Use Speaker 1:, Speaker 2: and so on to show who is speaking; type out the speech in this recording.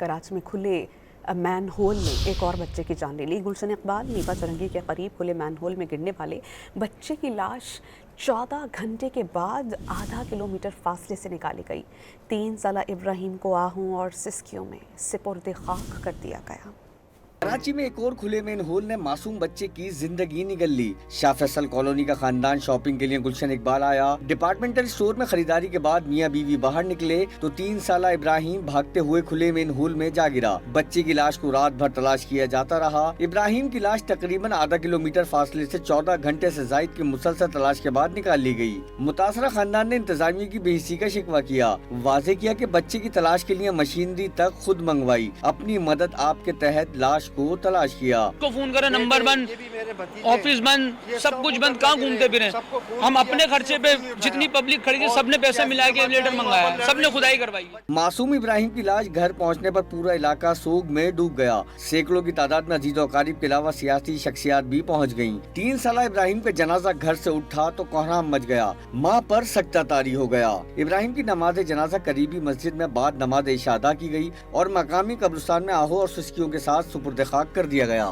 Speaker 1: कराची में खुले man whole में एक और बच्चे की जान ले ली। गुलशन इकबाल नीपा चरंगी के करीब खुले मैन होल में गिरने वाले बच्चे की लाश 14 घंटे के बाद आधा किलोमीटर फासले से निकाली गई। 3 साला इब्राहिम को आहू और सिस्कियों में सिपुर्द खाक कर दिया गया।
Speaker 2: कराची में एक और खुले मेन होल ने मासूम बच्चे की जिंदगी निगल ली। शाह फैसल कॉलोनी का खानदान शॉपिंग के लिए गुलशन इकबाल आया। डिपार्टमेंटल स्टोर में खरीदारी के बाद मियां बीवी बाहर निकले तो 3 साला इब्राहिम भागते हुए खुले मेन होल में जा गिरा। बच्चे की लाश को रात भर तलाश किया जाता रहा। इब्राहिम की लाश तकरीबन आधा किलोमीटर फासले से 14 घंटे से जायद की मुसलसल तलाश के बाद निकाल ली गई। मुतासरा खानदान ने इंतजामिया की बेहिसी का शिकवा किया। वाजे किया कि बच्चे की तलाश के लिए मशीनरी तक खुद मंगवाई। अपनी मदद आप के तहत लाश को तलाश किया।
Speaker 3: को फोन करा, नंबर बंद, ऑफिस बंद, सब कुछ बंद, कहाँ घूमते फिरे। हम अपने खर्चे पे जितनी पब्लिक खड़ी थी सबने पैसे मिला के लेटर मंगाया, सबने खुदाई करवाई।
Speaker 2: मासूम इब्राहिम की लाश घर पहुंचने पर पूरा इलाका सोग में डूब गया। सैकड़ों की तादाद में अजीज और अकारीब के अलावा सियासी शख्सियात भी पहुंच गयी। 3 साला इब्राहिम का जनाजा घर से उठा तो कोहराम मच गया। माँ पर सकता तारी हो गया। इब्राहिम की नमाज जनाजा करीबी मस्जिद में बाद नमाज इशा अदा की गई और मकामी कब्रिस्तान में आहो और सिस्कियों के साथ सुपुर्द खाक कर दिया गया।